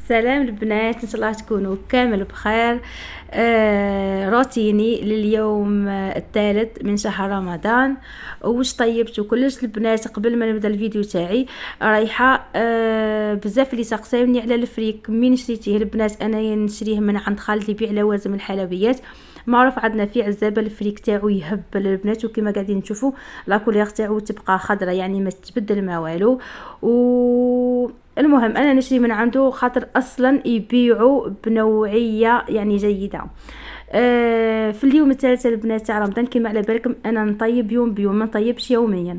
سلام البنات، ان شاء الله تكونوا كامل بخير. روتيني لليوم الثالث من شهر رمضان. واش طيبت وكلش البنات. قبل ما نبدا الفيديو تاعي رايحه بزاف اللي سقساوني على الفريك منين شريتيه البنات. انا نشريه من عند خالتي يبيع لوازم الحلويات، معروف عندنا في عزابه الفريك تاعو يهبل البنات، وكما قاعدين تشوفوا لاكولير تاعو تبقى خضراء يعني ما تتبدل ما والو. المهم انا نشري من عنده خاطر اصلا يبيعوا بنوعيه يعني جيده. في اليوم الثالث البنات تاع رمضان كما على بالكم انا نطيب يوم بيوم، ما نطيبش يوميا.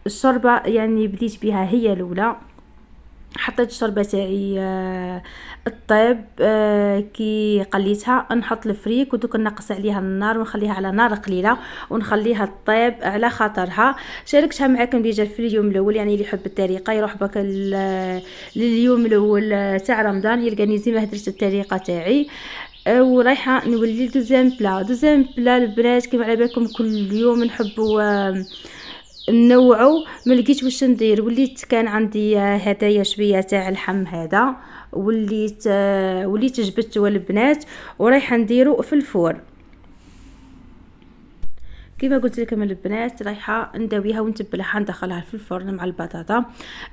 الشوربه يعني بديت بها هي الاولى، حطيت الشوربه تاعي الطيب كي قليتها نحط الفريك ودوك نقص عليها النار ونخليها على نار قليله ونخليها الطيب على خاطرها. شاركتها معكم ديجا في اليوم الاول، يعني اللي يحب الطريقه يروح بك لليوم الاول تاع رمضان يلقاني زي ما هدرت الطريقه تاعي. ورايحه نولي دوزيام بلا البنات كيما على بالكم كل يوم نحبوا نوعو. ما لقيت واش ندير، وليت كان عندي هدايا شويه تاع اللحم هذا، وليت جبدته البنات ورايحه نديرو في الفور. كيما قلت لكم البنات رايحه نداويها ونتبلها ندخلها في الفرن مع البطاطا.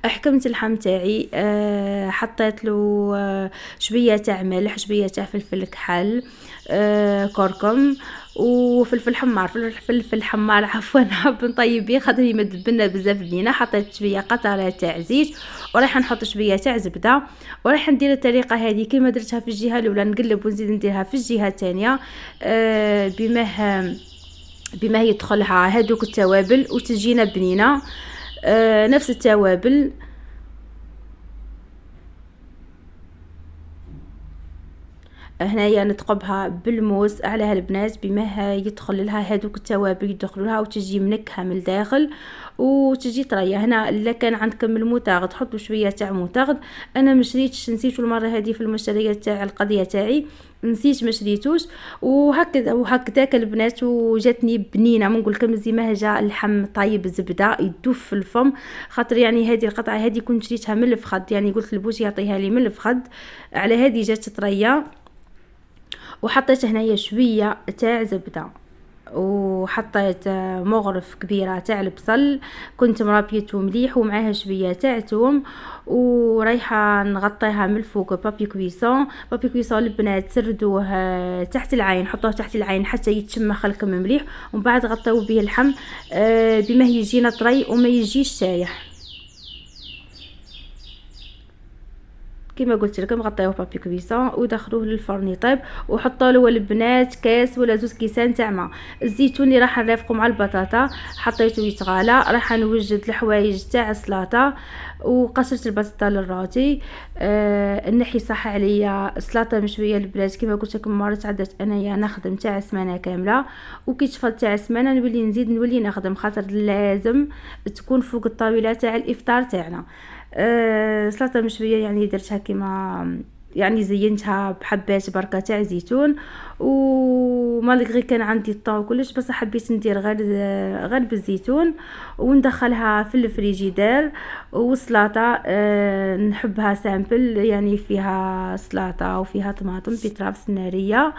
حكمت اللحم تاعي، حطيت له شويه تاع ملح، شويه تاع فلفل كحل، كركم وفلفل حمار. فلفل حمار عفوا حاب نطيب بيه خاطر ما تدبلنا بزاف بنينه. حطيت شويه قطره تاع زيت ورايحه نحط شويه تاع زبده، ورايحه ندير الطريقه هذه كيما درتها في الجهه الاولى نقلب ونزيد نديرها في الجهه الثانيه. بما يدخلها هذوك التوابل وتجينا بنينه. نفس التوابل هنايا نتقبها بالموز على البنات بما يدخل لها هذوك التوابل يدخلوا لها وتجي منكهه من الداخل وتجي طريه. هنا الا كان عندكم الموتاغ تحطوا شويه تاع موتاغ، انا ما شريتش، نسيتو المره هذه في المشتريات تاع القضيه تاعي نسيت ما شريتوش. وهكذاك البنات وجاتني بنينه. ما نقول لكم زي ما جا اللحم طيب الزبده يدوب في الفم، خاطر يعني هذه القطعه هذه كنت شريتها من الفخد، يعني قلت لبوس يعطيها لي من الفخد، على هذه جات طريه. وحطيت هنايا شويه تاع زبده وحطيت مغرف كبيره تاع البصل كنت مرابيته مليح ومعاها شويه تاع توم، ورايحه نغطيها من الفوق بابي كويسون. البنات سردوه تحت العين، حطوه تحت العين حتى يتشمخ لكم مليح، ومن بعد غطيو به اللحم بما يجينا طري وما يجيش سايح. كما قلت لكم غطيوه بابي كويسون ودخلوه للفرن يطيب، وحطوا له البنات كاس ولا زوج كيسان تاع ماء. الزيتون اللي راح نرافقه مع البطاطا حطيته يتغالى، راح نوجد الحوايج تاع السلطه وقشرت البطاطا للروتي. النحي صح عليا سلطه مشويه البنات كما قلت لكم مره تعدت انايا نخدم تاع سمانه كامله، وكي تفضل تاع سمانه نولي نخدم خاطر لازم تكون فوق الطاوله تاع الافطار تاعنا. سلطه مشويه يعني درتها كيما يعني زينتها بحبات بركه تاع زيتون، ومالغري كان عندي الطاو كلش بس حبيت ندير غير بالزيتون وندخلها في الفريجيدير. والسلطه نحبها سامبل، يعني فيها سلطه وفيها طماطم بيترافس ناريه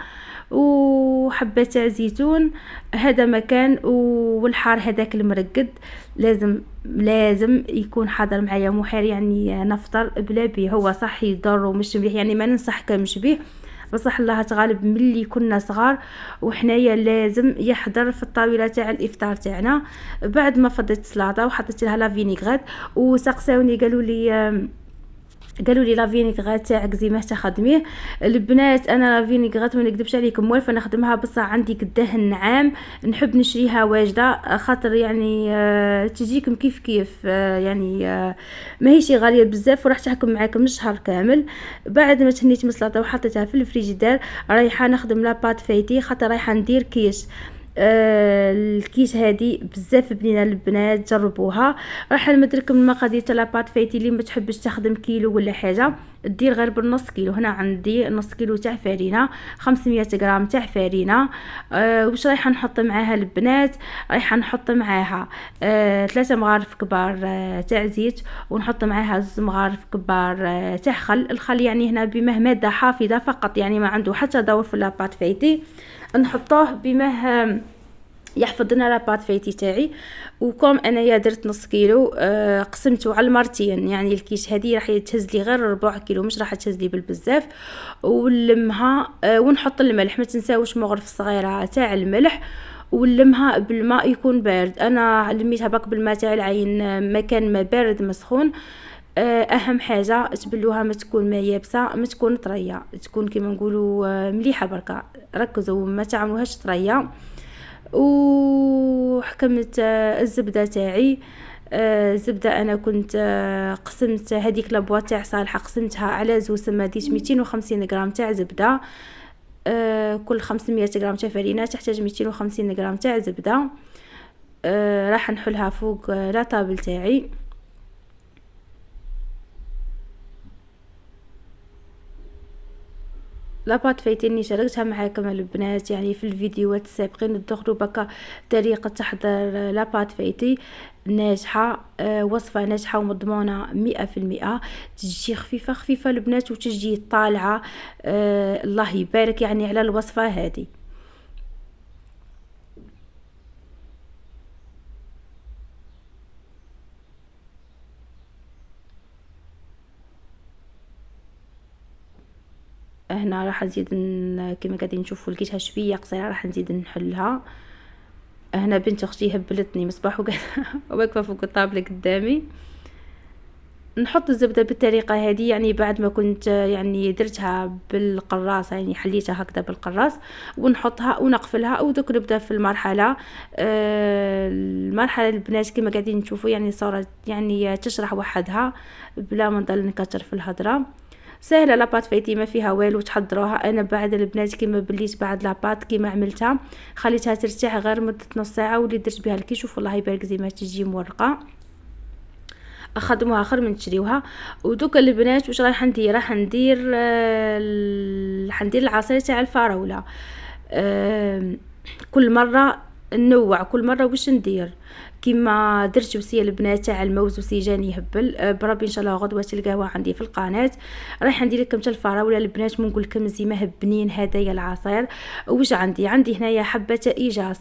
وحبه تاع زيتون. هذا مكان والحار هذاك المرقد لازم يكون حاضر معايا محار، يعني نفطر بلا بيه. هو صح يضر ومش مليح، يعني ما ننصحكمش بيه، بصح الله تغالب ملي كنا صغار وحنايا لازم يحضر في الطاوله تاع الافطار تاعنا. بعد ما فضيت السلطه وحطيت لها لا فينيغريت وسقساوني قالوا لي لا فينيغريت تاعك زي ما تخدميه البنات. انا لا فينيغريت ما نكذبش عليكم موالفه نخدمها، بصح عندي قداه النعام نحب نشريها واجده خاطر يعني تجيكم كيف يعني ماهيش غاليه بزاف وراح تحكم معاكم الشهر كامل. بعد ما تهنيت مسلطه وحطيتها في الفريجيدير رايحه نخدم لا بات فايتي خاطر رايحه ندير كيش. الكيس هذه بزاف بنينه البنات جربوها. راح نمد لكم المقادير تاع لاباط فايتي اللي ما تحبش تخدم كيلو ولا حاجه، دير غير بالنص كيلو. هنا عندي نص كيلو تاع فرينه، 500 غرام تاع فرينه. واش رايحه نحط معاها البنات؟ رايحه نحط معاها 3 مغارف كبار تاع زيت، ونحط معاها 2 مغارف كبار تاع خل. الخل يعني هنا بمه ماده حافظه فقط، يعني ما عنده حتى دور في لاباط فايتي، نحطوه بمه يحفظ لنا لاباط فايتي تاعي. وكم انايا درت نص كيلو قسمته على المرتين، يعني الكيس هذه راح تهز لي غير ربع كيلو، مش راح تهز لي بالبزاف. ونلمها ونحط الملح، ما تنساوش مغرف صغيره تاع الملح، ونلمها بالماء يكون بارد. انا لميتها باك بالماء تاع العين، مكان ما بارد مسخون. اهم حاجه تبلوها ما تكون ما يابسه، ما تكون طريه، تكون كيما نقولوا مليحه بركه. ركزوا ما تعملوهاش طريه. وحكمت الزبده تاعي. الزبده انا كنت قسمت هذيك لابواط تاع صالحه، قسمتها على زوج، ثم ديت 250 غرام تاع زبده. كل 500 غرام تاع فرينه تحتاج 250 غرام تاع زبده. راح نحلها فوق لا طابل تاعي. لاباط فايتيني شاركتها معاكم البنات يعني في الفيديوهات السابقين، تدخلوا بكا طريقه تحضير لاباط فايتي ناجحه. وصفه ناجحه ومضمونه 100%. تجي خفيفه خفيفه البنات، وتجي طالعه. الله يبارك يعني على الوصفه هذه. هنا راح نزيد كما قاعدين نشوفوا لقيتها شويه قصيره، راح نزيد نحلها. هنا بنت اختي هبلتني مصباح واقفه فوق الطابله قدامي. نحط الزبده بالطريقه هذه، يعني بعد ما كنت يعني درتها بالقراصه، يعني حليتها هكذا بالقراص، ونحطها ونقفلها. ودوك نبدا في المرحله البنات كما قاعدين تشوفوا، يعني صارت يعني تشرح وحدها بلا ما نضل نكتر في الهضره. سهله لاباط فايتي ما فيها والو، تحضروها. انا بعد البنات كيما بليت بعد لاباط كيما عملتها، خليتها ترتاح غير مده نص ساعه، وليت درت بها الكي. شوفوا الله يبارك زي ما تجي مورقه، اخدموها اخر من تشريوها. ودوك البنات واش رايحه ندير؟ راح ندير العصير تاع الفراوله. كل مره نوع، كل مره واش ندير. كيما درت وسيه البنات تاع الموز وسيجان يهبل، بربي ان شاء الله غدوه تلقاوها عندي في القناه. رايحه ندير لكم حتى الفراوله البنات، ما نقول لكم زي ما هبنين هدايا العصير. واش عندي هنايا حبه ايجاز.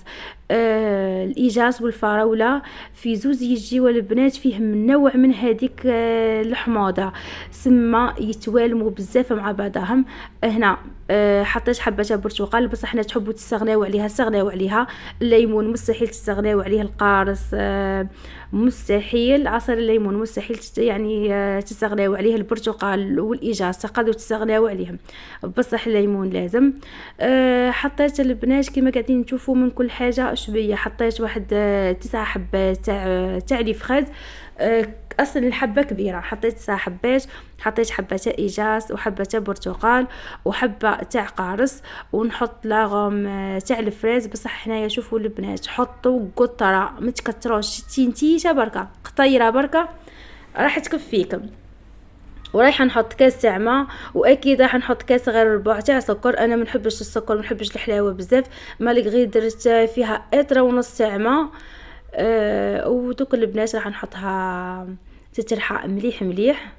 الايجاز والفراوله في زوز يجيو البنات فيهم نوع من هذيك الحموضه، سما يتوالموا بزاف مع بعضهم. هنا حطيت حبه برتقال، بصح حنا تحبوا تستغناو عليها استغناو عليها. الليمون مستحيل تستغناو عليه، القارص مستحيل، عصير الليمون مستحيل يعني تستغناو عليه. البرتقال والايجاز تقدروا تستغناو عليهم، بصح الليمون لازم. حطيت البنات كما قاعدين تشوفوا من كل حاجه شويه. حطيت واحد 9 حبات تاع لي فريز. اصلا الحبه كبيره، حطيت 9 حبات. حطيت حبه تاع ايجاز وحبه تاع برتقال وحبه تاع قارص، ونحط لاغوم تاع الفريز. بصح هنايا شوفوا البنات حطوا قطره، ما تكثروش، تنتيشه بركه قطيره بركه راح تكفيكم. ورايحه نحط كاس تاع ماء، واكيد راح نحط كاس غير ربع تاع سكر. انا ما نحبش السكر، ما نحبش الحلاوه بزاف، مالك غير درت فيها اطره ونص تاع ماء. ودوك البنات راح نحطها تترحى مليح مليح.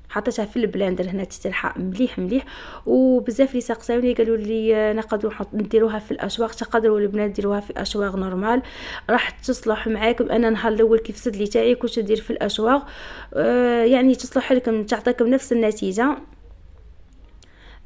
حطيتها في البلاندر هنا تترحى مليح مليح. وبزاف لي سقساوني قالوا لي نقدروا نديروها في الاشواق، تقدروا البنات ديروها في اشواق نورمال، راح تصلح معاكم. انا نهار الاول كيف سدلي تاعي كنت ندير في الاشواق، يعني تصلح لكم تعطيكم نفس النتيجه.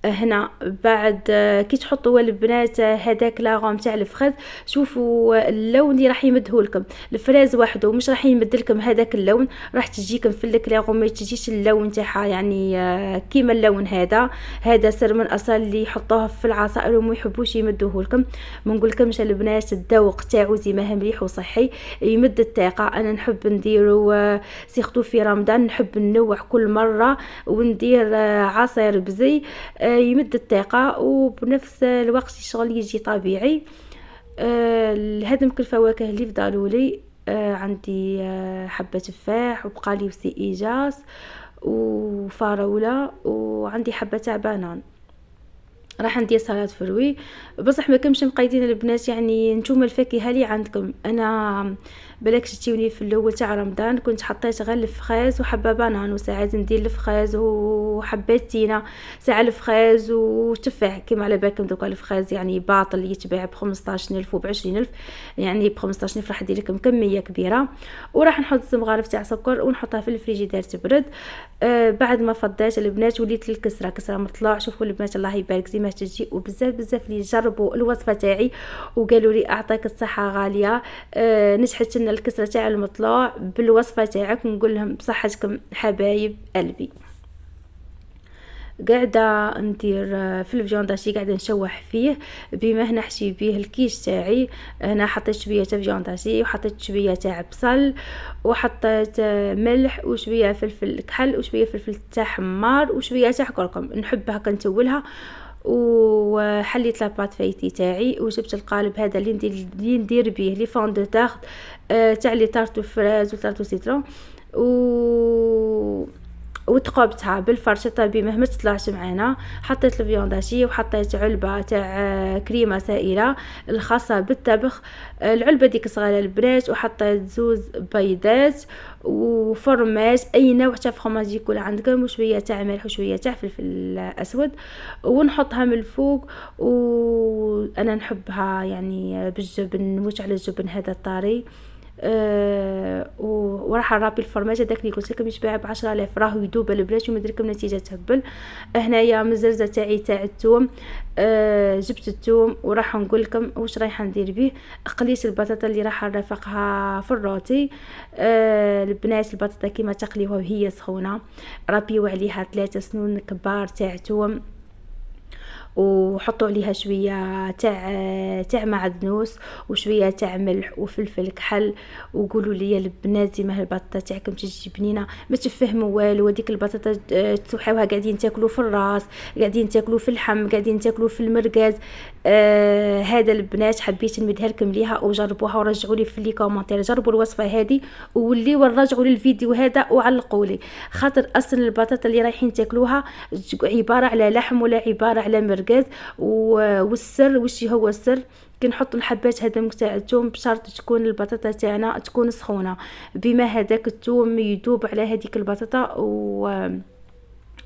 هنا بعد كي تحطوا البنات هذاك لاغوم تاع الفخذ، شوفوا اللون اللي راح يمده لكم. الفراز وحده مش راح يمد لكم هذاك اللون، راح تجيكم في الكلاغوم ما تجيش اللون تاعها يعني كيما اللون هذا سر من اصل اللي يحطوه في العصائر وما يحبوش يمدوه لكم. ما نقول لكمش البنات الذوق تاعو زي ما مليح وصحي يمد الطاقه. انا نحب نديرو سيختو في رمضان، نحب ننوع كل مره وندير عصير بزي يمد الطاقه وبنفس الوقت الشغل يجي طبيعي. هذا كل الفواكه اللي فضلوا لي. عندي حبه تفاح وبقى لي وسي ايجاز وفراوله، وعندي حبه تاع بنان. راح ندير سلطه فروي، بصح ما كمش مقيدين البنات، يعني نتوما الفاكهه اللي عندكم. انا بلاك شتيوني في الاول تاع رمضان كنت حطيت غير الفخاز وحبه بنان، وساعات ندير الفخاز وحبات تينه، ساعه الفخاز وتفاح. كيما على بالكم دوكا الفخاز يعني باطل يتباع ب 15000 وب 20000، يعني ب 15000 راح ندير لكم كميه كبيره. وراح نحط زمغارف تاع سكر ونحطها في الفريجيدير تبرد. بعد ما فضيت البنات وليت الكسره كسره مطلوع. شوفوا البنات الله يبارك زي ما تجي، وبزاف بزاف اللي جربوا الوصفه تاعي وقالوا لي اعطاك الصحه غاليه. نجحت لنا الكسره تاع المطلوع بالوصفه تاعك، نقول لهم بصحتكم حبايب قلبي. قاعده ندير في الفيانداشي، قاعده نشوح فيه بما نحشي به الكيش تاعي. هنا حطيت شويه تاع فيانداشي، وحطيت شويه تاع بصل، وحطيت ملح وشويه فلفل كحل وشويه فلفل تاع حمار وشويه تاع كركم. نحب هكا نتولها. وحليت لاباط فايتي تاعي، وجبت القالب هذا اللي ندير به لي فون دو تارت تاع لي تارتو فراز وتارتو سيترون، وتقبتها بالفرشة بما ما تطلعش معنا. حطيت الفيانداشي وحطيت علبه تاع كريمه سائله الخاصه بالطبخ، العلبه ديك صغيره البنات، وحطيت زوز بيضات وفرماج اي نوع تاع فرماج يكون عندكم، وشويه تاع ملح وشويه تاع فلفل اسود، ونحطها من الفوق. وانا نحبها يعني بالجبن، نموت على الجبن هذا الطري. وراح نرابي الفرماج هذاك اللي قلت لكم يشبع ب10000 راهو يذوب البنات، وما لكم نتيجه تهبل. هنايا مزرزه تاعي تاع الثوم، جبت الثوم وراح نقول لكم واش رايحه ندير به. قليت البطاطا اللي راح نرافقها في الروتي. البنات البطاطا كيما تقليوها وهي سخونه، رابيو عليها 3 سنون كبار تاع ثوم، وحطوا عليها شويه تاع معدنوس وشويه تاع ملح وفلفل كحل. وقولوا لي البنات زي ما البطاطا تاعكم تجي بنينه، ما تفهموا والو. هذيك البطاطا تسوحوها قاعدين تاكلوا في الراس، قاعدين تاكلوا في اللحم، قاعدين تاكلوا في المرقاز. هذا البنات حبيت نمدها لكم ليها، وجربوها ورجعوا لي في لي كومونتير. جربوا الوصفه هذه ووليوا رجعوا للفيديو هذا وعلقوا لي، خاطر اصلا البطاطا اللي رايحين تاكلوها عباره على لحم ولا عباره على مرقاز. والسر وش هو السر؟ كي نحط الحبات هذا تاع الثوم بشرط تكون البطاطا تاعنا تكون سخونه، بما هذاك الثوم يذوب على هذيك البطاطا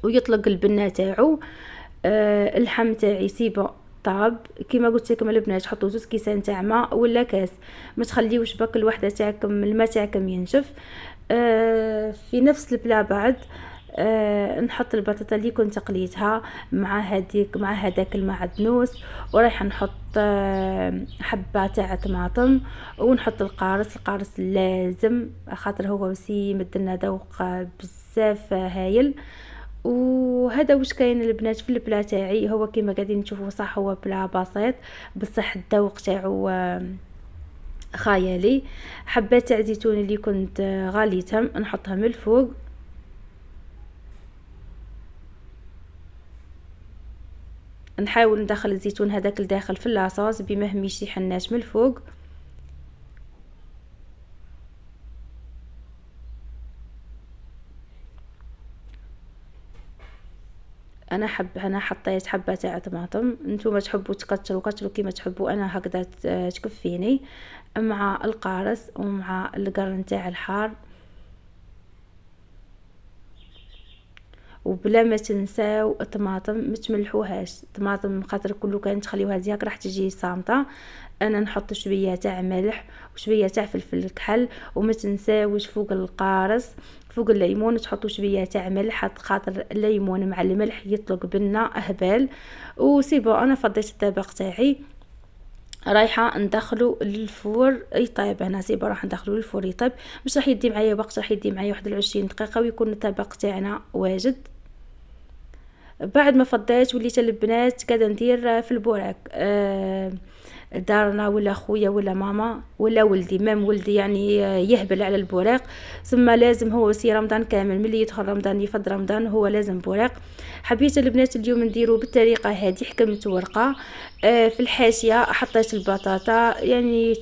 ويطلق البنه تاعو. اللحم تاعي سيبه طاب كيما قلت لكم البنات، حطوا 2 كيسان تاع ماء ولا كاس، ما تخليوش باك الوحده تاعكم الماء تاعكم ينشف. في نفس البلا بعد نحط البطاطا اللي كنت قليتها مع هذاك المعدنوس، ورايحه نحط حبه تاع طماطم، ونحط القارص لازم خاطر هو وسي يمدلنا ذوق بزاف هايل. وهذا واش كاين البنات في البلا تاعي. هو كيما قاعدين تشوفوا صح هو بلا بسيط بصح الذوق تاعو خيالي. حبات تاع زيتون اللي كنت غاليتهم نحطها من الفوق، نحاول ندخل الزيتون هذاك لداخل في لاصوص بما ما يشيحناش من الفوق. انا حطيت حبه تاع طماطم، نتوما تحبوا تكتروا كتروا كيما تحبوا، انا هكذا تكفيني، مع القارص ومع القرن تاع الحار. وبلا ما تنساو الطماطم ما تملحوهاش، الطماطم خاطر كله كان تخليوها زياك راح تجي صامته. انا نحط شويه تاع ملح وشويه تاع فلفل كحل، وما تنساوش فوق القارص فوق الليمون تحطوا شويه تاع ملح خاطر الليمون مع الملح يطلق بنا اهبال. وسيبو انا فضيت الطبق تاعي رايحه ندخلو للفور يطيب. انا سيبو راح ندخلو للفور يطيب، مش راح يدي معايا وقت، راح يدي معايا 21 دقيقه ويكون الطبق تاعنا واجد. بعد ما فضيت وليت البنات قاعده ندير في البوراك. دارنا ولا خويا ولا ماما ولا ولدي، مام ولدي يعني يهبل على البوراق، ثم لازم هو سي رمضان كامل ملي يدخل رمضان يفض رمضان هو لازم بوراق. حبيت البنات اليوم نديرو بالطريقه هذه. حكمت ورقه في الحاشيه حطيت البطاطا، يعني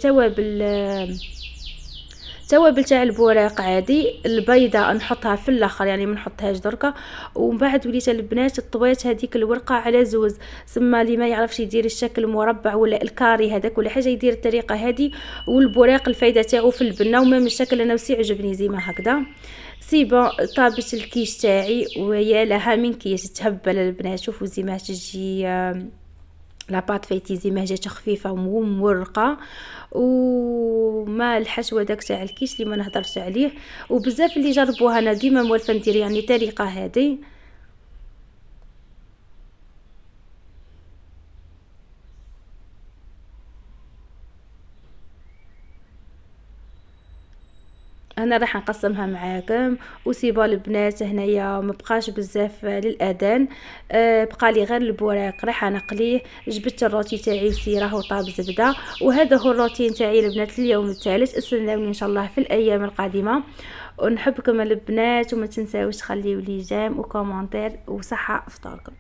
التوابل تاع البوراق عادي، البيضه نحطها في الاخر يعني ما نحطهاش دركا. ومن بعد وليت البنات طويت هذيك الورقه على زوز، سما اللي ما يعرفش يدير الشكل مربع ولا الكاري هذاك ولا حاجه يدير الطريقه هذه. والبوراق الفايده تاعو في البنه ومام الشكل انا وسي عجبني زيما هكذا. سيبا طابت الكيش تاعي ويا لها من كيش تهبل البنات. شوفوا زيما تجي لاباط فايتي زي ما جات خفيفه ومورقه وما الحشوه داك تاع الكيش اللي ما نهضرش عليه. وبزاف اللي جربوها انا ديما موالفه ندير يعني الطريقه هذه. انا راح نقسمها معاكم. وسيبا البنات هنايا ما بقاش بزاف للاذان. بقى لي غير البوراق راح نقليه. جبت الروتي تاعي وسيره وطاب زبده. وهذا هو الروتين تاعي البنات اليوم الثالث. استناوني ان شاء الله في الايام القادمه. ونحبكم البنات وما تنساوش تخليوا لي جيم وكومنتير وصحه افطاركم.